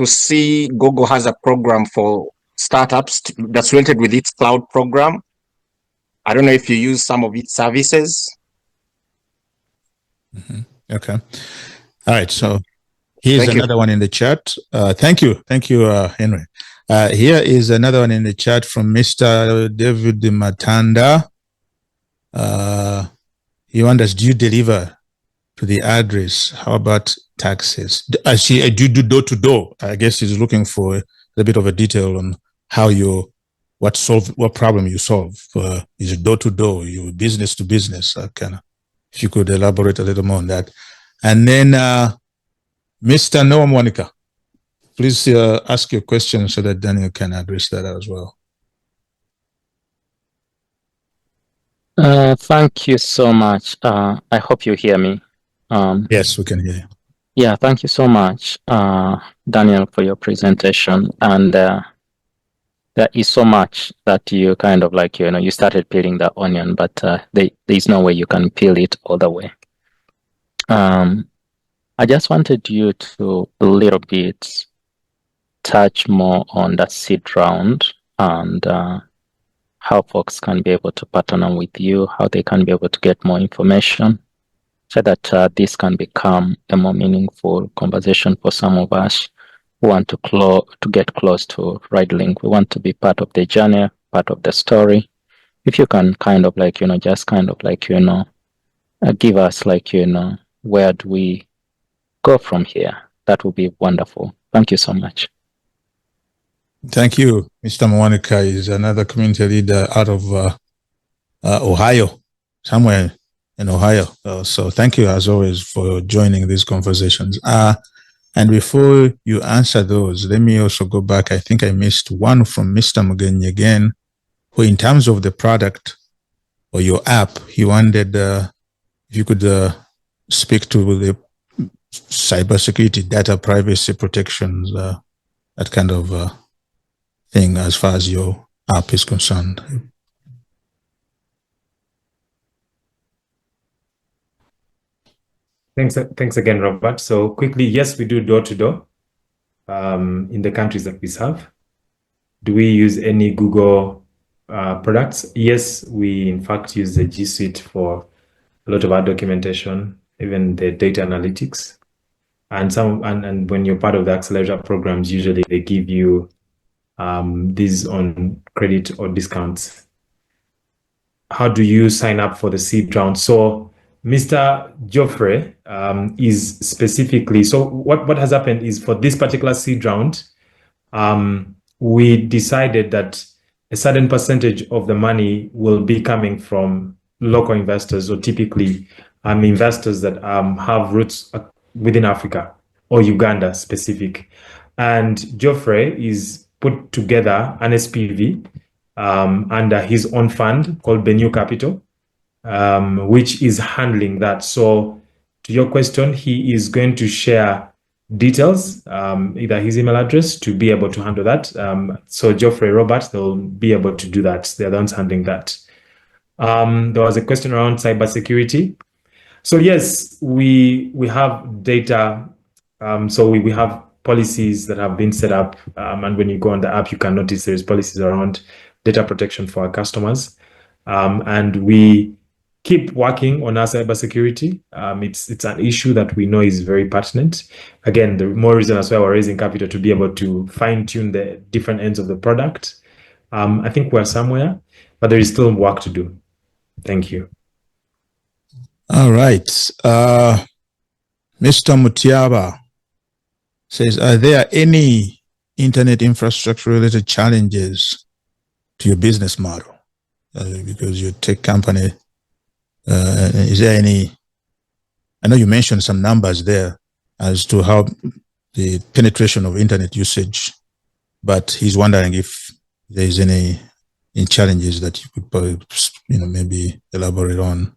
see Google has a program for startups that's related with its cloud program. I don't know if you use some of its services. Mm-hmm. Okay. All right. So here's another one in the chat. Thank you. Thank you, Henry. Here is another one in the chat from Mr. David Matanda. He wonders, do you deliver to the address? How about taxes? I see. Do you do door to door? I guess he's looking for a bit of a detail on how what problem you solve. Is it door to door? You business to business? If you could elaborate a little more on that. And then Mr. Noah Monica, please ask your question so that Daniel can address that as well. Thank you so much. I hope you hear me. Yes, we can hear you. Yeah, thank you so much, Daniel, for your presentation. And there is so much that you kind of like, you started peeling the onion, but there's no way you can peel it all the way. I just wanted you to a little bit touch more on the seed round and how folks can be able to partner with you, how they can be able to get more information, so that this can become a more meaningful conversation for some of us who want to get close to RideLink. We want to be part of the journey, part of the story. If you can kind of like, just kind of like, give us like, where do we go from here? That would be wonderful. Thank you so much. Thank you. Mr. Monica is another community leader out of Ohio, somewhere in Ohio. So thank you as always for joining these conversations. And before you answer those, let me also go back. I think I missed one from Mr. Mugenyi again, who in terms of the product or your app, he wanted if you could speak to the cybersecurity, data privacy protections, that kind of thing as far as your app is concerned. Thanks again, Robert. So quickly, yes, we do door-to-door in the countries that we serve. Do we use any Google products? Yes, we in fact use the G Suite for a lot of our documentation, even the data analytics. And when you're part of the accelerator programs, usually they give you these on credit or discounts. How do you sign up for the seed round? So Mr. Geoffrey is specifically, so what has happened is for this particular seed round, we decided that a certain percentage of the money will be coming from local investors, or typically investors that have roots within Africa or Uganda specific. And Geoffrey is put together an SPV under his own fund called Benue Capital, which is handling that. So to your question, he is going to share details, either his email address to be able to handle that. So Geoffrey, Robert, they'll be able to do that. They're the ones handling that. There was a question around cybersecurity. So yes, we have data. So we have policies that have been set up. And when you go on the app, you can notice there's policies around data protection for our customers. And we keep working on our cybersecurity. It's an issue that we know is very pertinent. Again, the more reason as why we're raising capital to be able to fine tune the different ends of the product. I think we're somewhere, but there is still work to do. Thank you. All right. Mr. Mutiaba says, are there any internet infrastructure related challenges to your business model? Because your tech company, is there any, I know you mentioned some numbers there as to how the penetration of internet usage, but he's wondering if there is any challenges that you could probably, maybe elaborate on.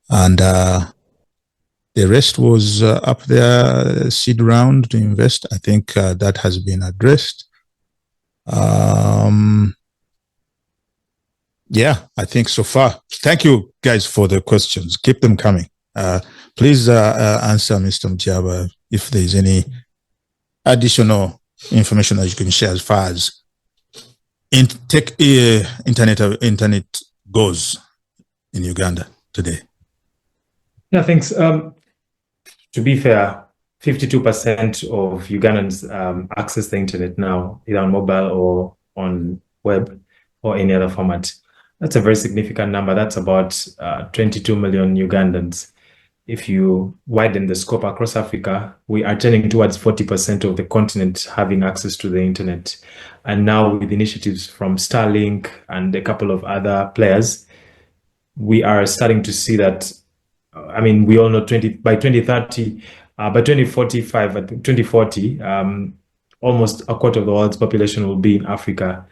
And the rest was up there, seed round to invest. I think that has been addressed. Yeah, I think so far. Thank you guys for the questions. Keep them coming. Please answer Mr. Mutiaba if there is any additional information that you can share as far as internet goes in Uganda today. Yeah, thanks. To be fair, 52% of Ugandans access the internet now, either on mobile or on web or any other format. That's a very significant number. That's about 22 million Ugandans. If you widen the scope across Africa, we are turning towards 40% of the continent having access to the internet. And now with initiatives from Starlink and a couple of other players, we are starting to see that. I mean, we all know by 2030, by 2045, 2040, almost a quarter of the world's population will be in Africa.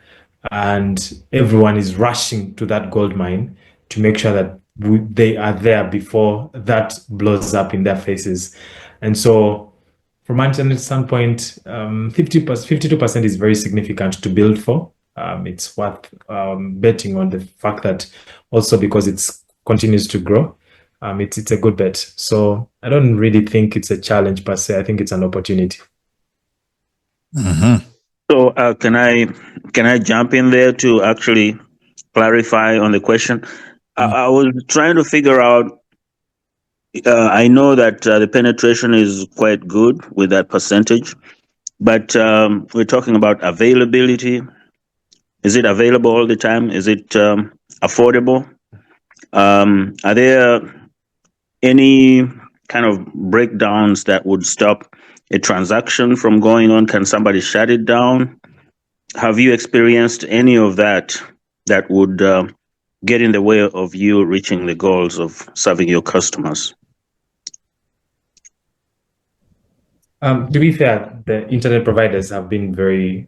And everyone is rushing to that gold mine to make sure that they are there before that blows up in their faces. And so from an internet standpoint, 52% is very significant to build for. It's worth betting on the fact that also because it continues to grow, it's a good bet. So I don't really think it's a challenge per se. I think it's an opportunity. Mm-hmm. So can I jump in there to actually clarify on the question? I was trying to figure out. I know that the penetration is quite good with that percentage, but we're talking about availability. Is it available all the time? Is it affordable? Are there any kind of breakdowns that would stop a transaction from going on? Can somebody shut it down? Have you experienced any of that would get in the way of you reaching the goals of serving your customers? To be fair, the internet providers have been very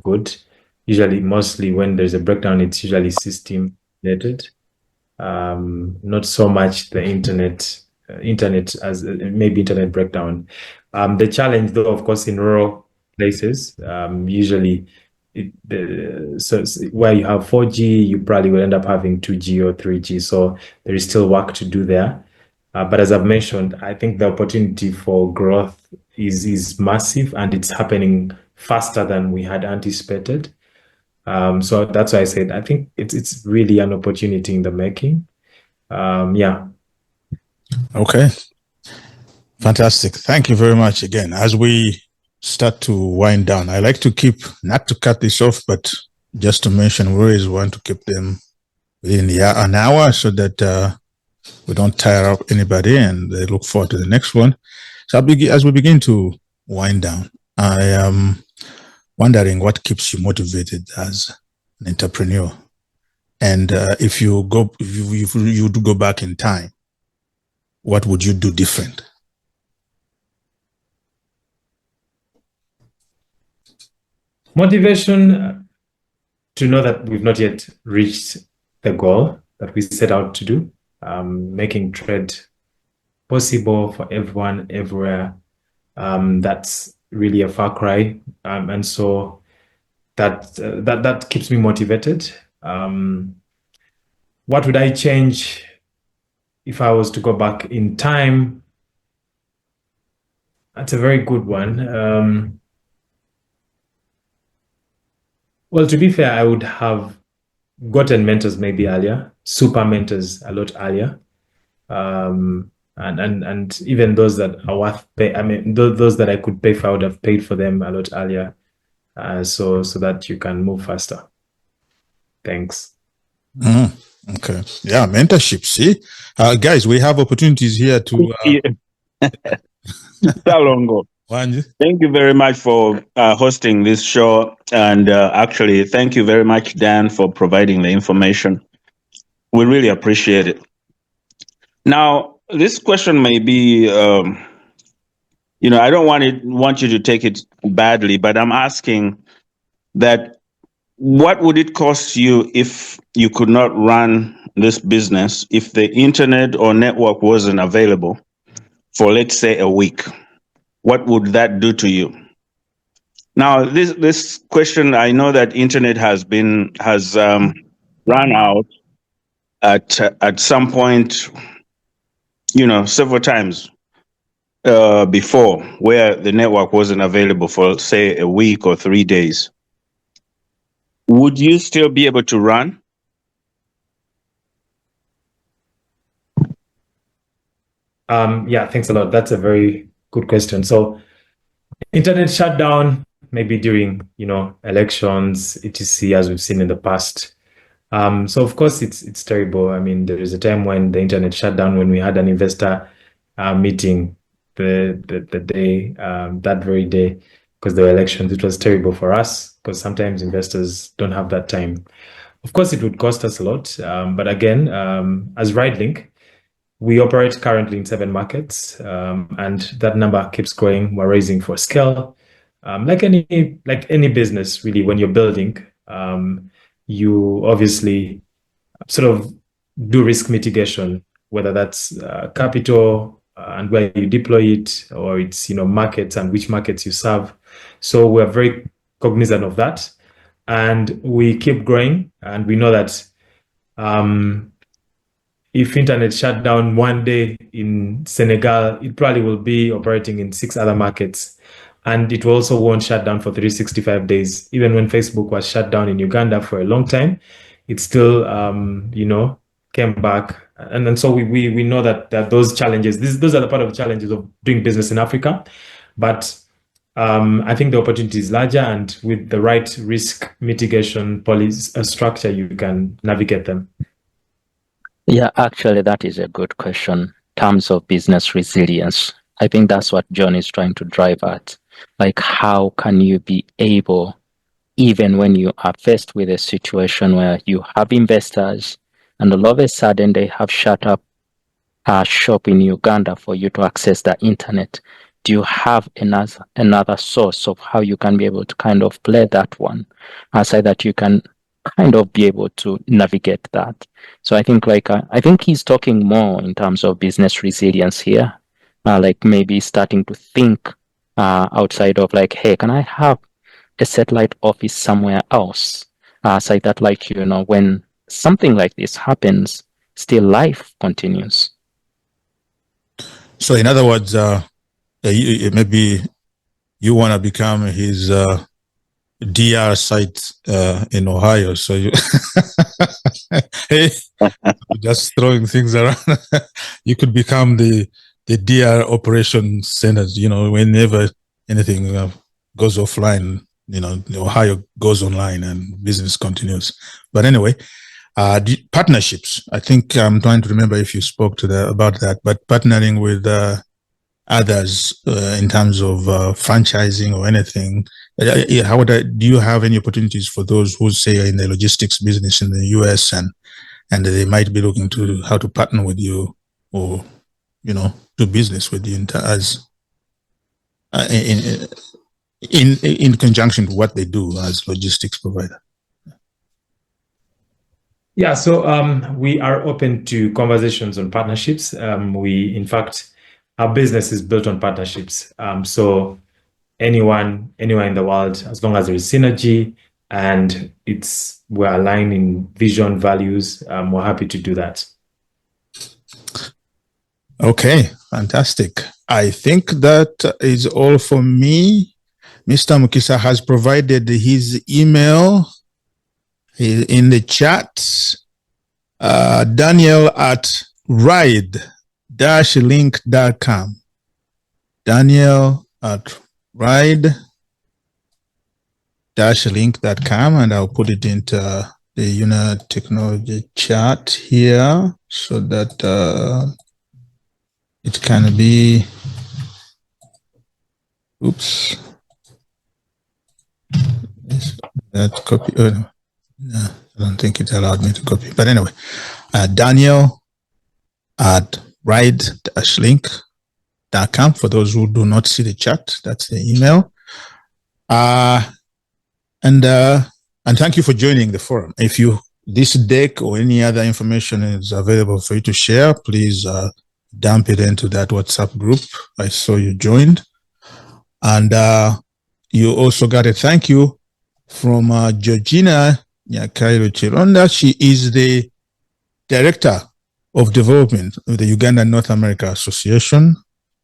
good. Usually, mostly when there's a breakdown, it's usually system related. Not so much the internet as maybe internet breakdown. The challenge, though, of course, in rural places, usually where you have 4G, you probably will end up having 2G or 3G. So there is still work to do there. But as I've mentioned, I think the opportunity for growth is massive, and it's happening faster than we had anticipated. So that's why I said I think it's really an opportunity in the making. Yeah. Okay. Fantastic. Thank you very much again. As we start to wind down, I like to keep, not to cut this off, but just to mention, we always want to keep them within an hour so that we don't tire up anybody and they look forward to the next one. So as we begin to wind down, I am wondering what keeps you motivated as an entrepreneur. And if you do go back in time, what would you do different? Motivation to know that we've not yet reached the goal that we set out to do, making trade possible for everyone, everywhere. That's really a far cry, and so that keeps me motivated. What would I change if I was to go back in time? That's a very good one. Well, to be fair, I would have gotten mentors maybe earlier, super mentors a lot earlier. And even those that are worth pay. I mean, those that I could pay for, I would have paid for them a lot earlier, so that you can move faster. Thanks. Okay. Yeah, mentorship. See, guys, we have opportunities here to. Salongo. Thank you very much for hosting this show, and actually, thank you very much, Dan, for providing the information. We really appreciate it. Now, this question may be, I don't want you to take it badly, but I'm asking that what would it cost you if you could not run this business if the internet or network wasn't available for, let's say, a week? What would that do to you? Now, this question, I know that internet has run out at some point, several times before, where the network wasn't available for, say, a week or 3 days. Would you still be able to run? Yeah, thanks a lot. That's a very good question. So, internet shutdown maybe during elections, etc., as we've seen in the past. So of course it's terrible. I mean, there is a time when the internet shut down when we had an investor meeting the day that very day because there were elections. It was terrible for us because sometimes investors don't have that time. Of course, it would cost us a lot. But again, as RideLink, we operate currently in 7 markets, and that number keeps growing. We're raising for scale. Like any business, really, when you're building, you obviously sort of do risk mitigation, whether that's capital and where you deploy it, or it's markets and which markets you serve. So we're very cognizant of that, and we keep growing. And we know that if internet shut down one day in Senegal, it probably will be operating in 6 other markets. And it also won't shut down for 365 days. Even when Facebook was shut down in Uganda for a long time, it still, came back. And so we know that those challenges, those are the part of the challenges of doing business in Africa. But I think the opportunity is larger, and with the right risk mitigation policy structure, you can navigate them. Yeah, actually, that is a good question. In terms of business resilience, I think that's what John is trying to drive at. Like, how can you be able, even when you are faced with a situation where you have investors and all of a sudden they have shut up a shop in Uganda for you to access the internet, do you have another source of how you can be able to kind of play that one, so that you can kind of be able to navigate that? So I think I think he's talking more in terms of business resilience here, like maybe starting to think outside of like, hey, can I have a satellite office somewhere else? So that when something like this happens, still life continues. So in other words, maybe you want to become his DR site in Ohio. So you, hey, just throwing things around. You could become the DR operation center. Whenever anything goes offline, Ohio goes online and business continues. But anyway, partnerships. I think I'm trying to remember if you spoke about that. But partnering with others in terms of franchising or anything. Do you have any opportunities for those who say are in the logistics business in the US and they might be looking to how to partner with you or do business with you in conjunction to what they do as logistics provider? Yeah, so we are open to conversations on partnerships. In fact, our business is built on partnerships. So anywhere in the world, as long as there is synergy and we're aligned in vision, values, we're happy to do that. Okay, fantastic. I think that is all for me. Mr. Mukisa has provided his email. in the chat. Daniel at ride-link.com. Daniel at ride-link.com, and I'll put it into the UNAA technology chat here so that it can be. Oops. That copy. Oh, no. No, I don't think it allowed me to copy. But anyway, Daniel at ride-link.com. For those who do not see the chat, that's the email. And thank you for joining the forum. If this deck or any other information is available for you to share, please dump it into that WhatsApp group. I saw you joined. And you also got a thank you from Georgina Nyakairo Chironda. She is the Director of Development of the Uganda North America Association.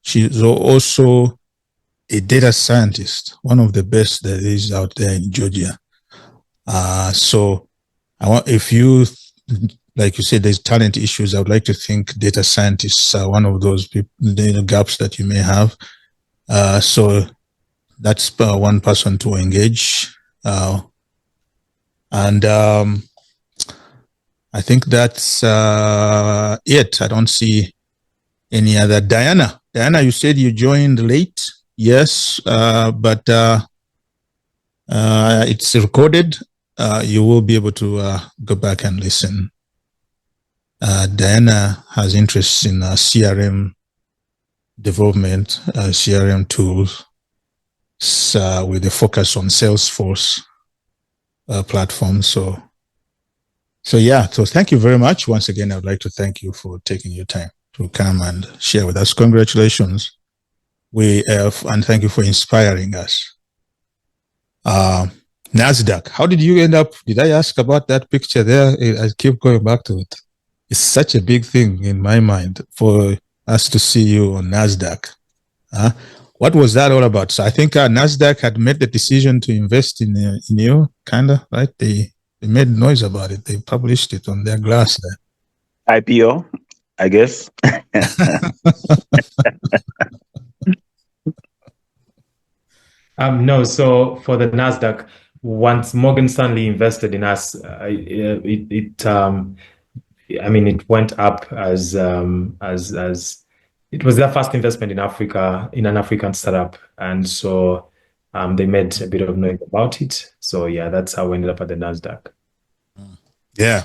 She is also a data scientist, one of the best that is out there in Georgia. So if you, like you said, there's talent issues, I would like to think data scientists are one of those people, the gaps that you may have. So that's one person to engage. And I think that's it. I don't see any other. Diana, you said you joined late. Yes, but it's recorded. You will be able to go back and listen. Diana has interests in CRM development, CRM tools, with a focus on Salesforce platform. So yeah, so thank you very much. Once again, I would like to thank you for taking your time to come and share with us. Congratulations. And thank you for inspiring us. NASDAQ, how did you end up? Did I ask about that picture there? I keep going back to it. It's such a big thing in my mind for us to see you on NASDAQ. What was that all about? So I think NASDAQ had made the decision to invest in you, kind of, right? They made noise about it. They published it on their glass there. IPO, I guess. No, so for the NASDAQ, once Morgan Stanley invested in us, it went up as it was their first investment in Africa, in an African startup. And so they made a bit of noise about it. So yeah, that's how we ended up at the NASDAQ. Yeah.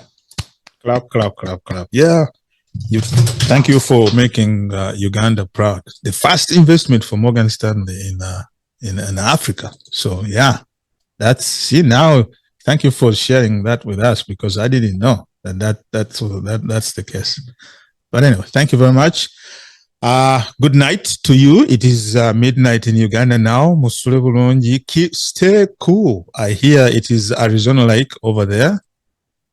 Clap. Yeah. Thank you for making Uganda proud. The first investment for Morgan Stanley in Africa. So yeah, now. Thank you for sharing that with us, because I didn't know that's the case. But anyway, thank you very much. Good night to you. It is midnight in Uganda now. Musule bulungi. Stay cool. I hear it is Arizona-like over there.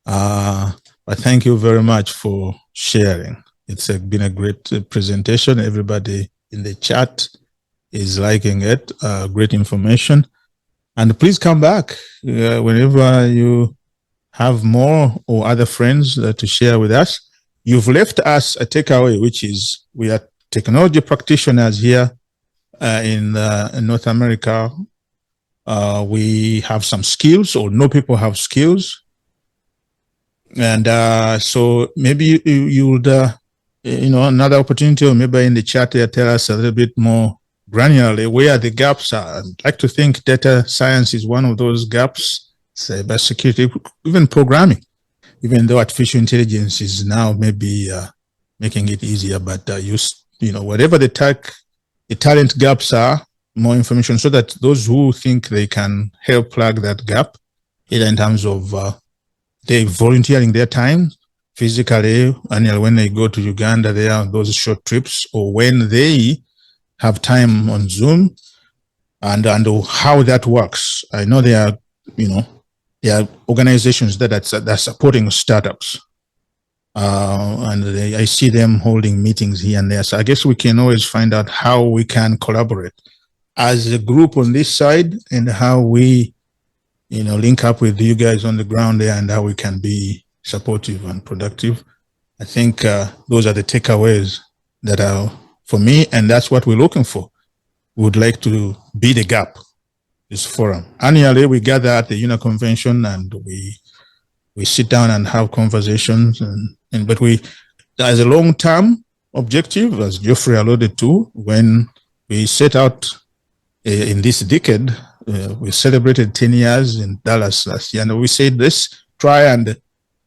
But thank you very much for sharing. It's been a great presentation. Everybody in the chat is liking it. Great information. And please come back whenever you have more or other friends to share with us. You've left us a takeaway, which is we are technology practitioners here in North America. We have some skills, or no people have skills. And so maybe you would, another opportunity, or maybe in the chat here, tell us a little bit more granularly where the gaps are. I'd like to think data science is one of those gaps, cybersecurity, even programming, even though artificial intelligence is now maybe making it easier, but whatever the talent gaps are, more information, so that those who think they can help plug that gap, either in terms of they volunteering their time physically, and when they go to Uganda, they are those short trips, or when they have time on Zoom, and how that works. I know there are organizations that are supporting startups, and I see them holding meetings here and there. So I guess we can always find out how we can collaborate as a group on this side, and how we link up with you guys on the ground there and how we can be supportive and productive. I think those are the takeaways that are for me, and that's what we're looking for. We would like to be the gap, this forum. Annually, we gather at the UNAA convention and we sit down and have conversations, but as a long-term objective, as Geoffrey alluded to, when we set out in this decade, we celebrated 10 years in Dallas last year, and we said let's try and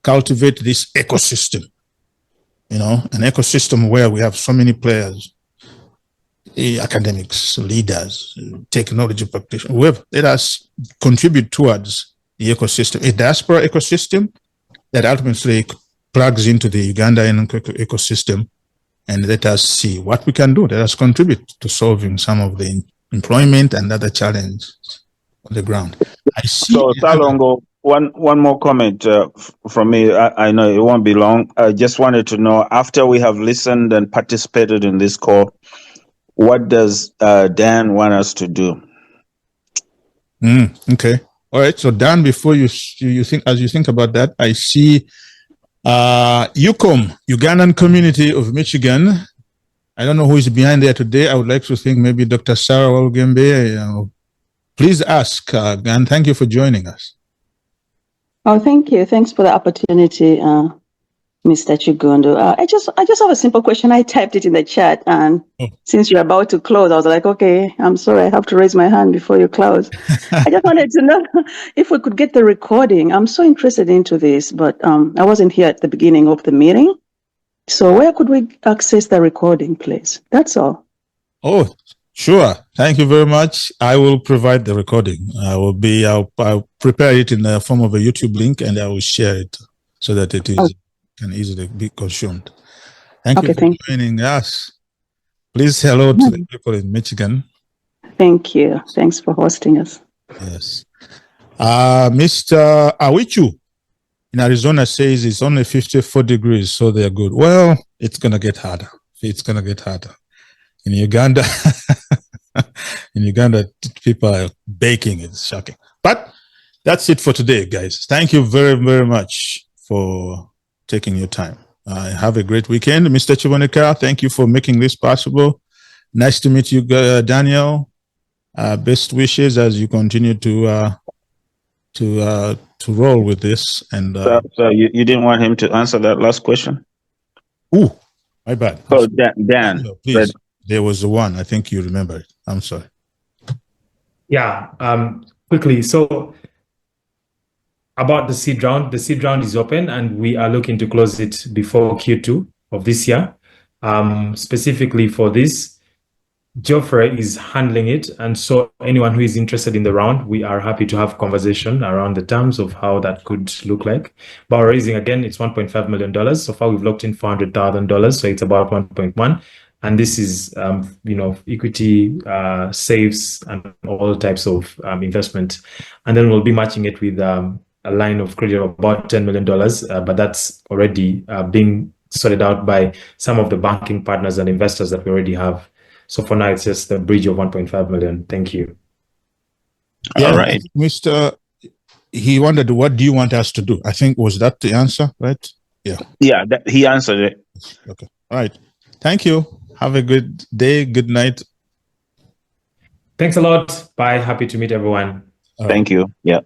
cultivate this ecosystem, an ecosystem where we have so many players, academics, leaders, technology practitioners. Let us contribute towards the ecosystem, a diaspora ecosystem that ultimately plugs into the Ugandan ecosystem, and let us see what we can do. Let us contribute to solving some of the employment and other challenges on the ground. I see. So, Salongo, one more comment from me. I know it won't be long. I just wanted to know, after we have listened and participated in this call, what does Dan want us to do? Okay. All right. So, Dan, before you think about that, I see UCOM, Ugandan Community of Michigan. I don't know who is behind there today. I would like to think maybe Dr. Sarah Walugembe. Please ask, and thank you for joining us. Oh, thank you. Thanks for the opportunity, Mr. Chigundo. I just have a simple question. I typed it in the chat, and since you're about to close, I was like, okay, I'm sorry, I have to raise my hand before you close. I just wanted to know if we could get the recording. I'm so interested into this, but I wasn't here at the beginning of the meeting. So where could we access the recording, please? That's all. Oh, sure. Thank you very much. I will provide the recording. I'll prepare it in the form of a YouTube link, and I will share it so that it can easily be consumed. Thank you for joining us. Please hello to the people in Michigan. Thank you. Thanks for hosting us. Yes. Mr. Awichu in Arizona says it's only 54 degrees, so they're good. Well, it's going to get harder. In Uganda, people are baking. It's shocking. But that's it for today, guys. Thank you very, very much for taking your time. Have a great weekend. Mr. Chivonika, thank you for making this possible. Nice to meet you, Daniel. Best wishes as you continue to roll with this. And so you didn't want him to answer that last question? Ooh, my bad. Oh, Dan, please. There was the one. I think you remember it. I'm sorry. Yeah. Quickly. So about the seed round is open, and we are looking to close it before Q2 of this year. Specifically for this, Geoffrey is handling it, and so anyone who is interested in the round, we are happy to have conversation around the terms of how that could look like. But we're raising, again, it's $1.5 million. So far, we've locked in $400,000, so it's about 1.1. And this is, equity, saves, and all types of investment. And then we'll be matching it with a line of credit of about $10 million, but that's already being sorted out by some of the banking partners and investors that we already have. So for now, it's just the bridge of 1.5 million. Thank you. Yeah, all right. Mr. He wondered, what do you want us to do? I think, was that the answer, right? Yeah. Yeah, he answered it. Okay. All right. Thank you. Have a good day. Good night. Thanks a lot. Bye. Happy to meet everyone. Thank you. Yeah.